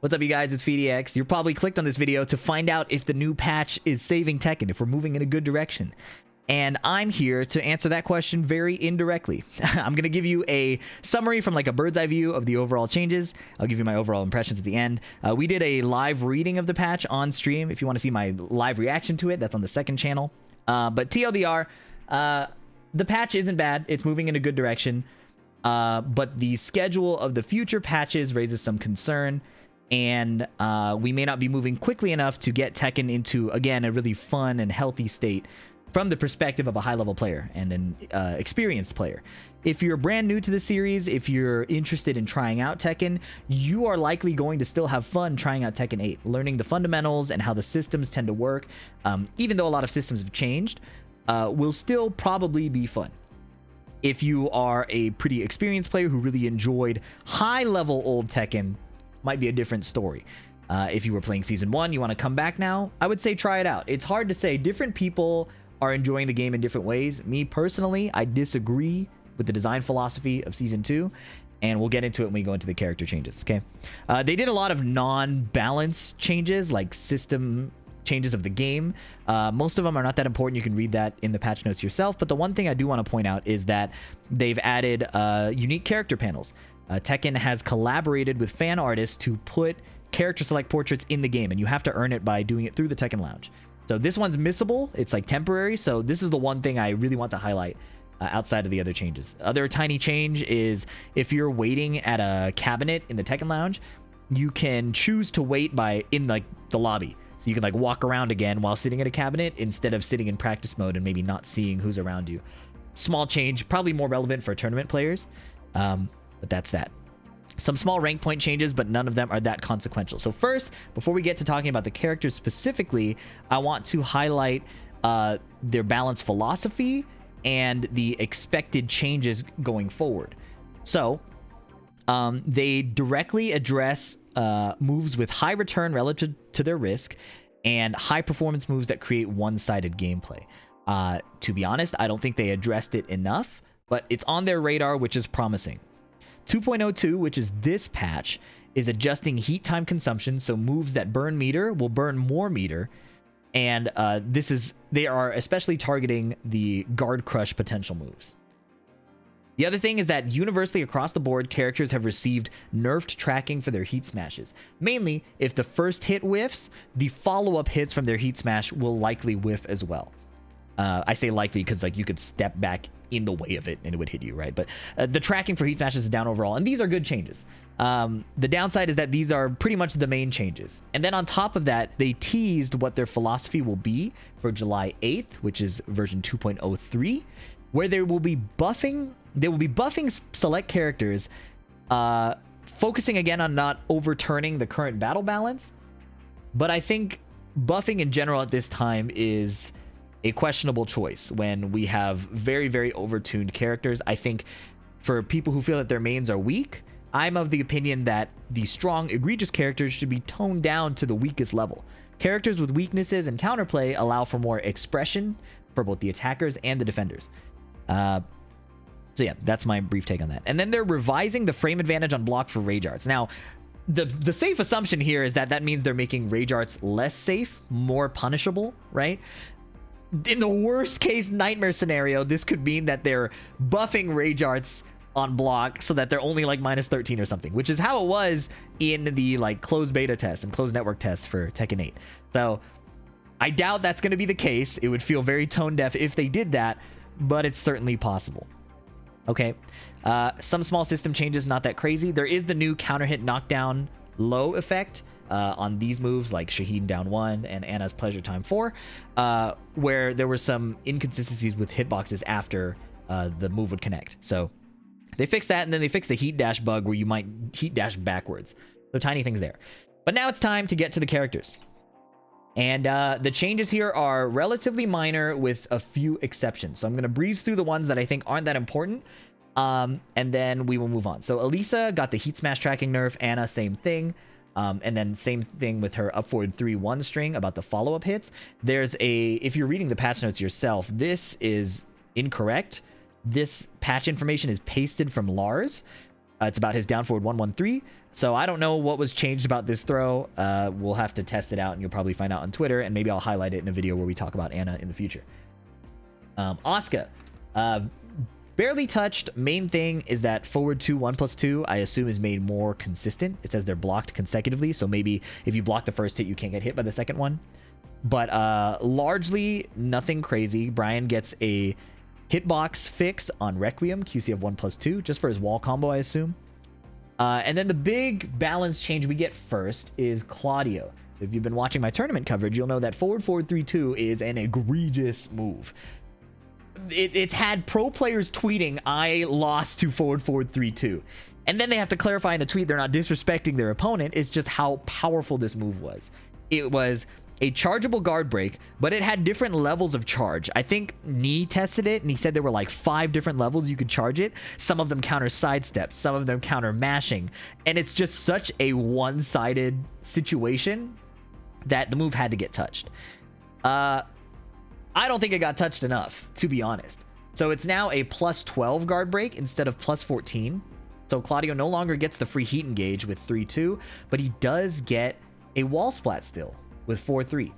What's up, you guys? It's VDX. You probably clicked on this video to find out if the new patch is saving Tekken, if we're moving in a good direction. And I'm here to answer that question very indirectly. I'm going to give you a summary from like a bird's eye view of the overall changes. I'll give you my overall impressions at the end. We did a live reading of the patch on stream. If you want to see my live reaction to it, that's on the second channel. But TLDR, the patch isn't bad. It's moving in a good direction. But the schedule of the future patches raises some concern. And we may not be moving quickly enough to get Tekken into, again, a really fun and healthy state from the perspective of a high-level player and an experienced player. If you're brand new to the series, if you're interested in trying out Tekken, you are likely going to still have fun trying out Tekken 8, learning the fundamentals and how the systems tend to work. Even though a lot of systems have changed, will still probably be fun. If you are a pretty experienced player who really enjoyed high-level old Tekken, might be a different story. If you were playing Season 1, you want to come back now, I would say try it out. It's hard to say. Different people are enjoying the game in different ways. Me, personally, I disagree with the design philosophy of Season 2, and we'll get into it when we go into the character changes, okay? They did a lot of non-balance changes, like system changes of the game. Most of them are not that important. You can read that in the patch notes yourself, but the one thing I do want to point out is that they've added unique character panels. Tekken has collaborated with fan artists to put character select portraits in the game, and you have to earn it by doing it through the Tekken Lounge. So this one's missable. It's like temporary. So this is the one thing I really want to highlight outside of the other changes. Other tiny change is if you're waiting at a cabinet in the Tekken Lounge, you can choose to wait in like the lobby. So you can like walk around again while sitting at a cabinet instead of sitting in practice mode and maybe not seeing who's around you. Small change, probably more relevant for tournament players. But that's that. Some small rank point changes, but none of them are that consequential. So first, before we get to talking about the characters specifically, I want to highlight their balance philosophy and the expected changes going forward. So they directly address moves with high return relative to their risk and high performance moves that create one-sided gameplay. To be honest, I don't think they addressed it enough, but it's on their radar, which is promising. 2.02, which is this patch, is adjusting heat time consumption, so moves that burn meter will burn more meter, and they are especially targeting the guard crush potential moves. The other thing is that universally across the board, characters have received nerfed tracking for their heat smashes. Mainly, if the first hit whiffs, the follow-up hits from their heat smash will likely whiff as well. I say likely because like you could step back in the way of it and it would hit you, right? But the tracking for heat smashes is down overall, and these are good changes. The downside is that these are pretty much the main changes. And then on top of that, they teased what their philosophy will be for July 8th, which is version 2.03, where they will be buffing select characters, focusing again on not overturning the current battle balance. But I think buffing in general at this time is a questionable choice when we have very, very overtuned characters. I think for people who feel that their mains are weak, I'm of the opinion that the strong, egregious characters should be toned down to the weakest level. Characters with weaknesses and counterplay allow for more expression for both the attackers and the defenders. So yeah, that's my brief take on that. And then they're revising the frame advantage on block for rage arts. Now, the safe assumption here is that means they're making rage arts less safe, more punishable, right? In the worst case nightmare scenario, this could mean that they're buffing rage arts on block so that they're only like minus 13 or something, which is how it was in the like closed beta test and closed network test for Tekken 8. So I doubt that's going to be the case. It would feel very tone deaf if they did that, but it's certainly possible. Okay. Some small system changes, not that crazy. There is the new counter hit knockdown low effect on these moves like Shaheen down 1 and Anna's pleasure time 4, where there were some inconsistencies with hitboxes after the move would connect. So they fixed that, and then they fixed the heat dash bug where you might heat dash backwards. So tiny things there. But now it's time to get to the characters. And the changes here are relatively minor with a few exceptions. So I'm going to breeze through the ones that I think aren't that important, and then we will move on. So Alisa got the heat smash tracking nerf. Anna, same thing. And then same thing with her up forward 3-1 string about the follow-up hits. If you're reading the patch notes yourself, this is incorrect. This patch information is pasted from Lars. It's about his down forward 1-1-3. So I don't know what was changed about this throw. We'll have to test it out, and you'll probably find out on Twitter, and maybe I'll highlight it in a video where we talk about Anna in the future. Asuka, barely touched. Main thing is that forward 2 1+2 I assume is made more consistent. It says they're blocked consecutively, so maybe if you block the first hit, you can't get hit by the second one. But largely nothing crazy. Bryan gets a hitbox fix on Requiem, QC of 1+2, just for his wall combo, I assume. And then the big balance change we get first is Claudio. So if you've been watching my tournament coverage, you'll know that forward 3-2 is an egregious move. It's had pro players tweeting, I lost to forward 3-2. And then they have to clarify in a tweet they're not disrespecting their opponent. It's just how powerful this move was. It was a chargeable guard break, but it had different levels of charge. I think Knee tested it, and he said there were like 5 different levels you could charge it. Some of them counter sidesteps, some of them counter mashing, and it's just such a one-sided situation that the move had to get touched. I don't think it got touched enough, to be honest. So it's now a +12 guard break instead of +14. So Claudio no longer gets the free heat engage with 3-2, but he does get a wall splat still with 4-3.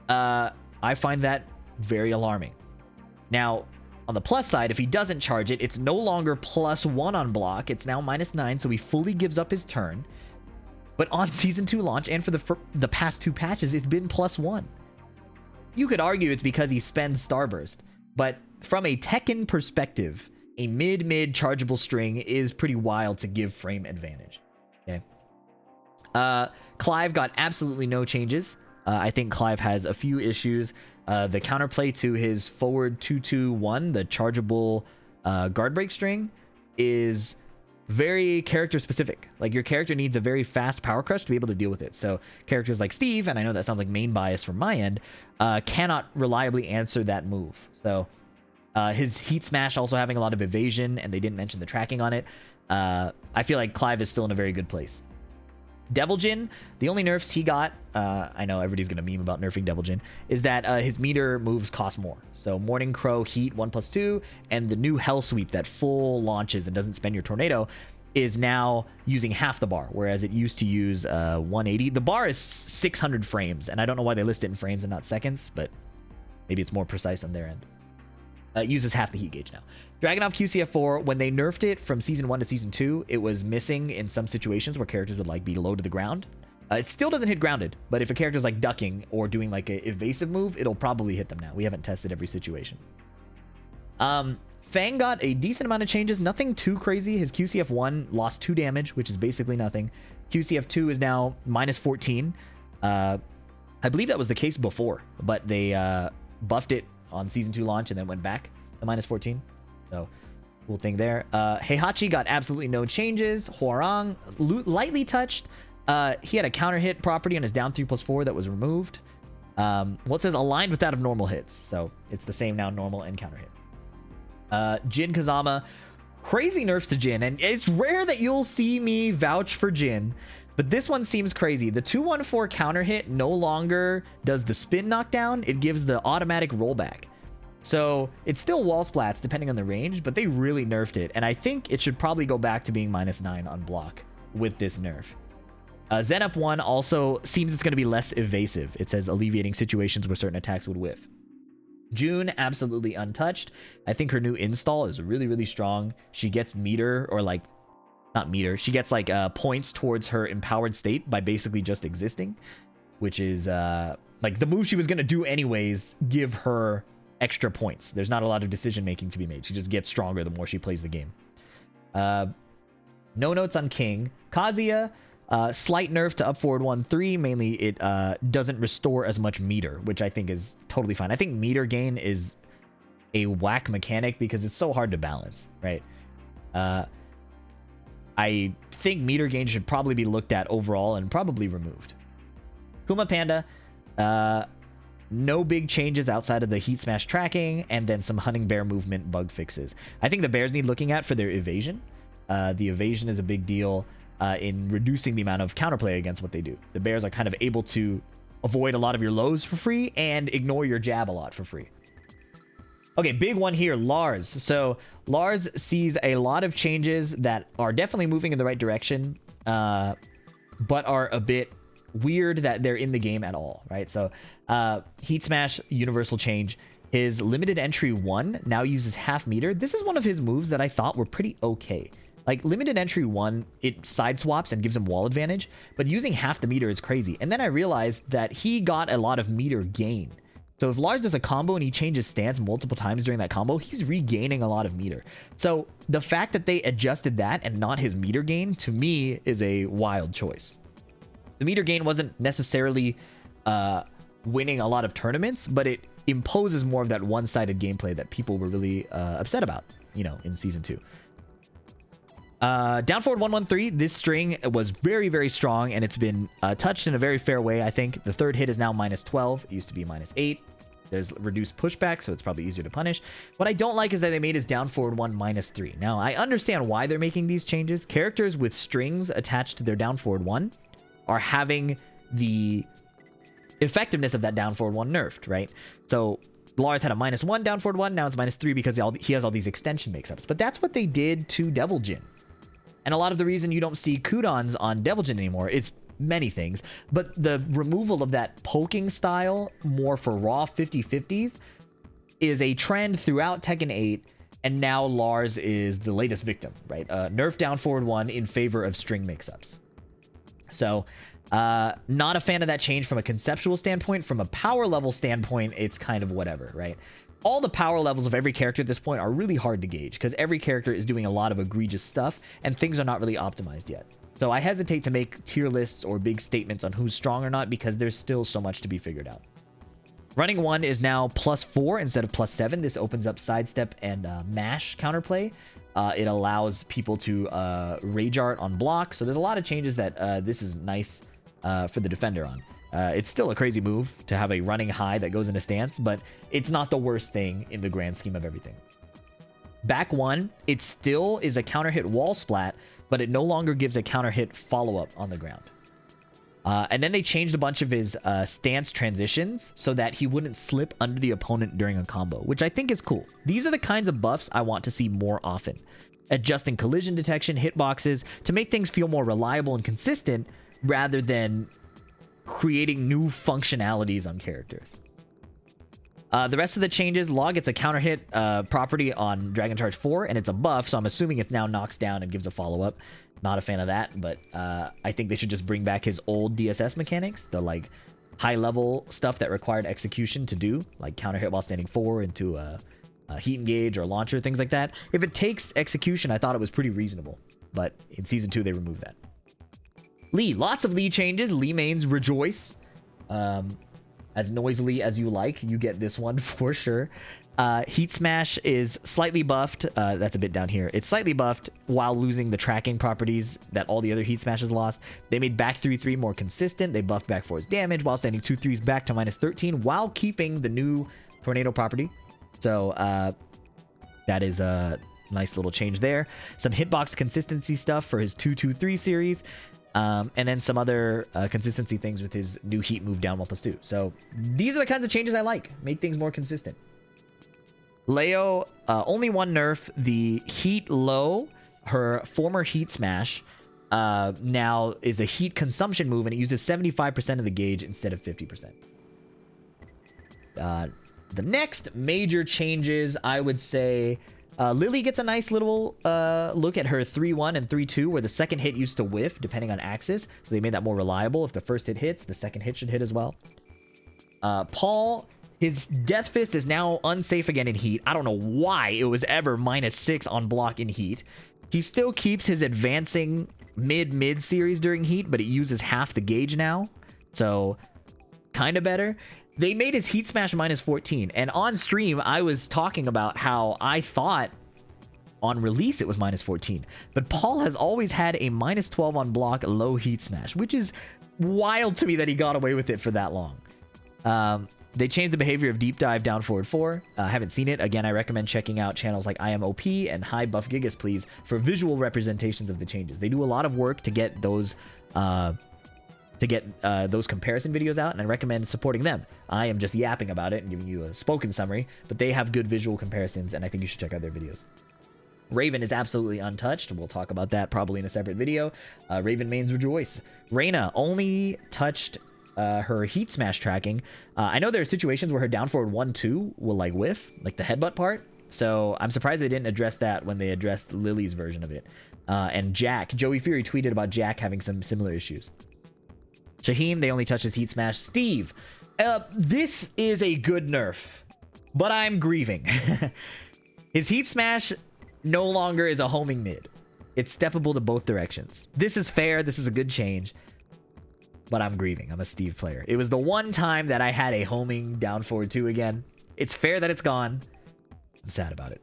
I find that very alarming. Now, on the plus side, if he doesn't charge it, it's no longer +1 on block. It's now -9, so he fully gives up his turn. But on Season 2 launch and for the past 2 patches, it's been +1. You could argue it's because he spends Starburst, but from a Tekken perspective, a mid chargeable string is pretty wild to give frame advantage. Okay. Clive got absolutely no changes. I think Clive has a few issues. The counterplay to his forward 2-2-1, the chargeable guard break string, is very character specific. Like, your character needs a very fast power crush to be able to deal with it. So characters like Steve, and I know that sounds like main bias from my end, cannot reliably answer that move. So his heat smash also having a lot of evasion, and they didn't mention the tracking on it. I feel like Clive is still in a very good place. Devil Jin, the only nerfs he got, I know everybody's gonna meme about nerfing Devil Jin, is that his meter moves cost more. So Morning Crow Heat 1+2, and the new Hell Sweep that full launches and doesn't spend your tornado is now using half the bar, whereas it used to use 180. The bar is 600 frames, and I don't know why they list it in frames and not seconds, but maybe it's more precise on their end. It uses half the heat gauge now. Dragunov QCF4, when they nerfed it from Season 1 to Season 2, it was missing in some situations where characters would like be low to the ground. It still doesn't hit grounded, but if a character's like ducking or doing like an evasive move, it'll probably hit them now. We haven't tested every situation. Feng got a decent amount of changes, nothing too crazy. His QCF1 lost 2 damage, which is basically nothing. QCF2 is now -14. I believe that was the case before, but they buffed it on Season 2 launch and then went back to -14. So, cool thing there. Heihachi got absolutely no changes. Hwoarang, lightly touched. He had a counter hit property on his down 3+4 that was removed. Well, it says aligned with that of normal hits. So, it's the same now, normal and counter hit. Jin Kazama, crazy nerfs to Jin. And it's rare that you'll see me vouch for Jin, but this one seems crazy. The 2-1-4 counter hit no longer does the spin knockdown. It gives the automatic rollback. So it's still wall splats depending on the range, but they really nerfed it. And I think it should probably go back to being -9 on block with this nerf. Zen Up 1 also seems it's going to be less evasive. It says alleviating situations where certain attacks would whiff. June, absolutely untouched. I think her new install is really, really strong. She gets meter, or like, not meter, she gets like points towards her empowered state by basically just existing, which is like the move she was going to do anyways give her extra points. There's not a lot of decision making to be made. She just gets stronger the more she plays the game. No notes on King. Kazuya, slight nerf to up forward 1-3. Mainly it doesn't restore as much meter, which I think is totally fine. I think meter gain is a whack mechanic because it's so hard to balance, right? I think meter gain should probably be looked at overall and probably removed. Kuma Panda, no big changes outside of the heat smash tracking and then some hunting bear movement bug fixes. I think the bears need looking at for their evasion. The evasion is a big deal in reducing the amount of counterplay against what they do. The bears are kind of able to avoid a lot of your lows for free and ignore your jab a lot for free. Okay, big one here, Lars. So Lars sees a lot of changes that are definitely moving in the right direction, but are a bit weird that they're in the game at all, right? So Heat Smash, universal change. His limited entry 1 now uses half meter. This is one of his moves that I thought were pretty okay. Like, limited entry 1, it side swaps and gives him wall advantage, but using half the meter is crazy. And then I realized that he got a lot of meter gain. So if Lars does a combo and he changes stance multiple times during that combo, he's regaining a lot of meter. So the fact that they adjusted that and not his meter gain, to me, is a wild choice. The meter gain wasn't necessarily winning a lot of tournaments, but it imposes more of that one-sided gameplay that people were really upset about, you know, in Season 2. Down forward 113, this string was very, very strong, and it's been touched in a very fair way, I think. The third hit is now -12. It used to be -8. There's reduced pushback, so it's probably easier to punish. What I don't like is that they made his down forward 1 -3. Now, I understand why they're making these changes. Characters with strings attached to their down forward 1 are having the effectiveness of that down forward 1 nerfed, right? So Lars had a -1 down forward 1, now it's -3 because he has all these extension mix-ups. But that's what they did to Devil Jin. And a lot of the reason you don't see cooldowns on Devil Jin anymore is many things, but the removal of that poking style more for raw 50-50s is a trend throughout Tekken 8, and now Lars is the latest victim, right? Nerf down forward 1 in favor of string mix-ups. So not a fan of that change from a conceptual standpoint. From a power level standpoint, it's kind of whatever, right? All the power levels of every character at this point are really hard to gauge because every character is doing a lot of egregious stuff and things are not really optimized yet. So I hesitate to make tier lists or big statements on who's strong or not because there's still so much to be figured out. Running 1 is now +4 instead of +7. This opens up sidestep and mash counterplay. It allows people to rage art on block. So there's a lot of changes that this is nice for the defender on. It's still a crazy move to have a running high that goes into stance, but it's not the worst thing in the grand scheme of everything. Back 1, it still is a counter hit wall splat, but it no longer gives a counter hit follow-up on the ground. And then they changed a bunch of his stance transitions so that he wouldn't slip under the opponent during a combo, which I think is cool. These are the kinds of buffs I want to see more often. Adjusting collision detection, hitboxes, to make things feel more reliable and consistent rather than creating new functionalities on characters. The rest of the changes, Law gets a counter hit property on Dragon Charge 4, and it's a buff, so I'm assuming it now knocks down and gives a follow-up. Not a fan of that, but I think they should just bring back his old DSS mechanics, the like high-level stuff that required execution to do, like counter hit while standing 4 into a heat engage or launcher, things like that. If it takes execution, I thought it was pretty reasonable, but in Season 2, they removed that. Lee, lots of Lee changes. Lee mains rejoice. As noisily as you like, you get this one for sure. Heat Smash is slightly buffed. That's a bit down here. It's slightly buffed while losing the tracking properties that all the other Heat Smashes lost. They made back 3-3 more consistent. They buffed back 4's damage while sending 2-3s back to -13 while keeping the new Tornado property. So that is a nice little change there. Some hitbox consistency stuff for his 2-2-3 series. And then some other consistency things with his new heat move down 1+2. So these are the kinds of changes I like. Make things more consistent. Leo, only one nerf. The heat low, her former heat smash, now is a heat consumption move, and it uses 75% of the gauge instead of 50%. The next major changes, I would say, Lily gets a nice little look at her 3-1 and 3-2, where the second hit used to whiff depending on axis, so they made that more reliable. If the first hit hits, the second hit should hit as well. Paul, his Death Fist is now unsafe again in heat. I don't know why it was ever -6 on block in heat. He still keeps his advancing mid series during heat, but it uses half the gauge now, so kind of better. They made his Heat Smash -14, and on stream, I was talking about how I thought on release it was -14, but Paul has always had a -12 on block low Heat Smash, which is wild to me that he got away with it for that long. They changed the behavior of Deep Dive down forward 4. I haven't seen it. Again, I recommend checking out channels like I Am OP and High Buff Gigas, please, for visual representations of the changes. They do a lot of work to get those to get those comparison videos out, and I recommend supporting them. I am just yapping about it and giving you a spoken summary, but they have good visual comparisons, and I think you should check out their videos. Raven is absolutely untouched. We'll talk about that probably in a separate video. Raven mains rejoice. Reina only touched her heat smash tracking. I know there are situations where her down forward 1-2 will like whiff, like the headbutt part. So I'm surprised they didn't address that when they addressed Lily's version of it. And Jack, Joey Fury tweeted about Jack having some similar issues. Shaheen, they only touched his heat smash. Steve, this is a good nerf, but I'm grieving. His heat smash no longer is a homing mid. It's steppable to both directions. This is fair. This is a good change. But I'm grieving. I'm a Steve player. It was the one time that I had a homing down forward 2 again. It's fair that it's gone. I'm sad about it.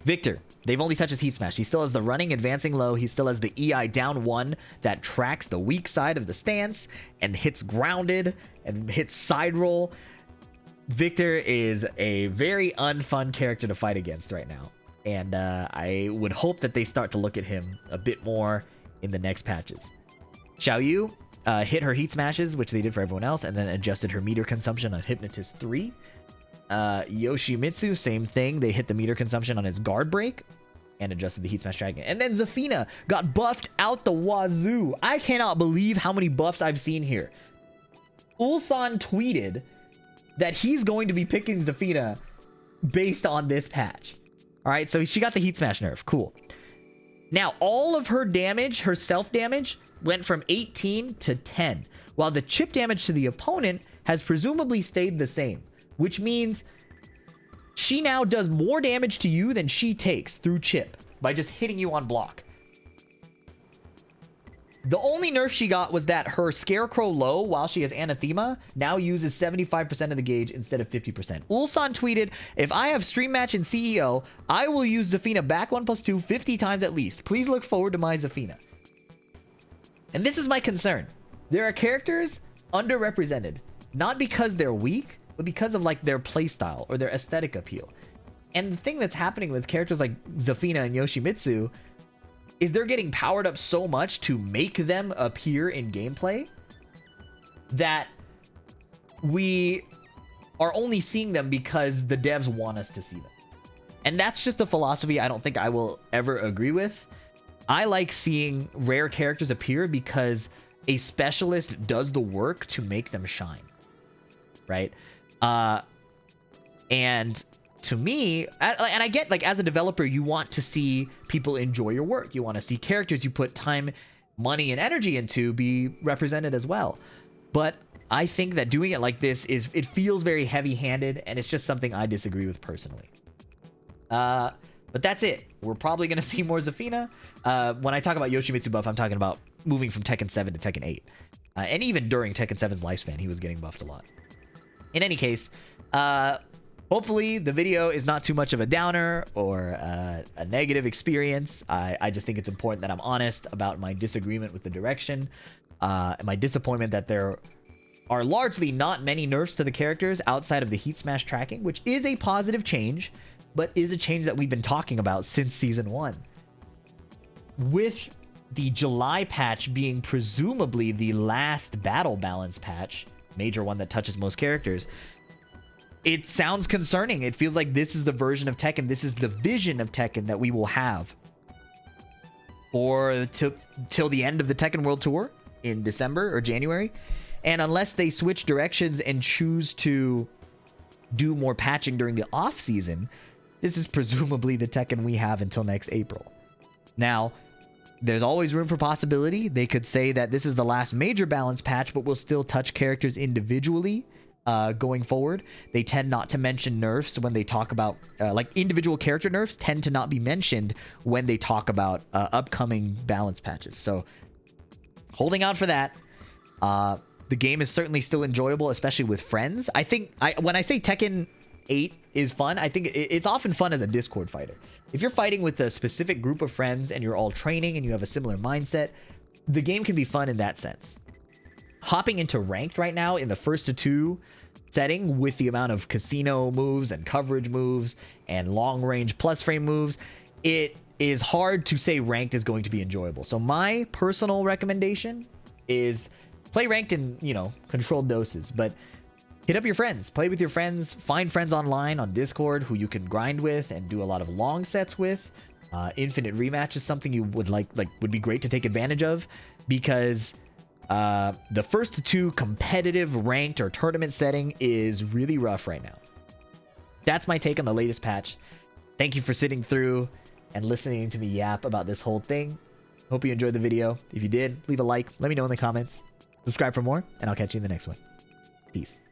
Victor, they've only touched his heat smash. He still has the running, advancing low. He still has the EI down 1 that tracks the weak side of the stance and hits grounded and hits side roll. Victor is a very unfun character to fight against right now. And I would hope that they start to look at him a bit more in the next patches. Xiayou hit her heat smashes, which they did for everyone else, and then adjusted her meter consumption on Hypnotist 3. Yoshitmitsu, same thing. They hit the meter consumption on his guard break and adjusted the heat smash tracking. And then Zafina got buffed out the wazoo. I cannot believe how many buffs I've seen here. Ulsan tweeted that he's going to be picking Zafina based on this patch. All right, so she got the heat smash nerf. Cool. Now, all of her damage, her self damage, went from 18 to 10, while the chip damage to the opponent has presumably stayed the same, which means she now does more damage to you than she takes through chip by just hitting you on block. The only nerf she got was that her Scarecrow low, while she has Anathema, now uses 75% of the gauge instead of 50%. Ulsan tweeted, if I have Stream Match in CEO, I will use Zafina back 1+2 50 times at least. Please look forward to my Zafina. And this is my concern. There are characters underrepresented, not because they're weak, but because of like their playstyle or their aesthetic appeal. And the thing that's happening with characters like Zafina and Yoshitmitsu is they're getting powered up so much to make them appear in gameplay that we are only seeing them because the devs want us to see them. And that's just a philosophy I don't think I will ever agree with. I like seeing rare characters appear because a specialist does the work to make them shine, right? And to me, and I get, like, as a developer, you want to see people enjoy your work. You want to see characters you put time, money, and energy into be represented as well. But I think that doing it like this it feels very heavy-handed, and it's just something I disagree with personally. But that's it. We're probably going to see more Zafina. When I talk about Yoshitmitsu buff, I'm talking about moving from Tekken 7 to Tekken 8. And even during Tekken 7's lifespan, he was getting buffed a lot. In any case, hopefully the video is not too much of a downer or a negative experience. I just think it's important that I'm honest about my disagreement with the direction, and my disappointment that there are largely not many nerfs to the characters outside of the heat smash tracking, which is a positive change, but is a change that we've been talking about since Season 1. With the July patch being presumably the last battle balance patch, major one that touches most characters, it sounds concerning. It feels like this is the version of Tekken, this is the vision of Tekken that we will have or till the end of the Tekken World Tour in December or January. And unless they switch directions and choose to do more patching during the off season, this is presumably the Tekken we have until next April. Now, there's always room for possibility. They could say that this is the last major balance patch, but we'll still touch characters individually going forward. They tend not to mention nerfs when they talk about like individual character nerfs tend to not be mentioned when they talk about upcoming balance patches. So holding out for that. The game is certainly still enjoyable, especially with friends. I think when I say Tekken 8 is fun, I think it's often fun as a Discord fighter. If you're fighting with a specific group of friends and you're all training and you have a similar mindset, the game can be fun in that sense. Hopping into ranked right now in the 1-2 setting with the amount of casino moves and coverage moves and long range plus frame moves, it is hard to say ranked is going to be enjoyable. So my personal recommendation is Play ranked in, you know, controlled doses, but hit up your friends. Play with your friends. Find friends online on Discord who you can grind with and do a lot of long sets with. Infinite rematch is something you would would be great to take advantage of, because the first two competitive ranked or tournament setting is really rough right now. That's my take on the latest patch. Thank you for sitting through and listening to me yap about this whole thing. Hope you enjoyed the video. If you did, leave a like. Let me know in the comments. Subscribe for more, and I'll catch you in the next one. Peace.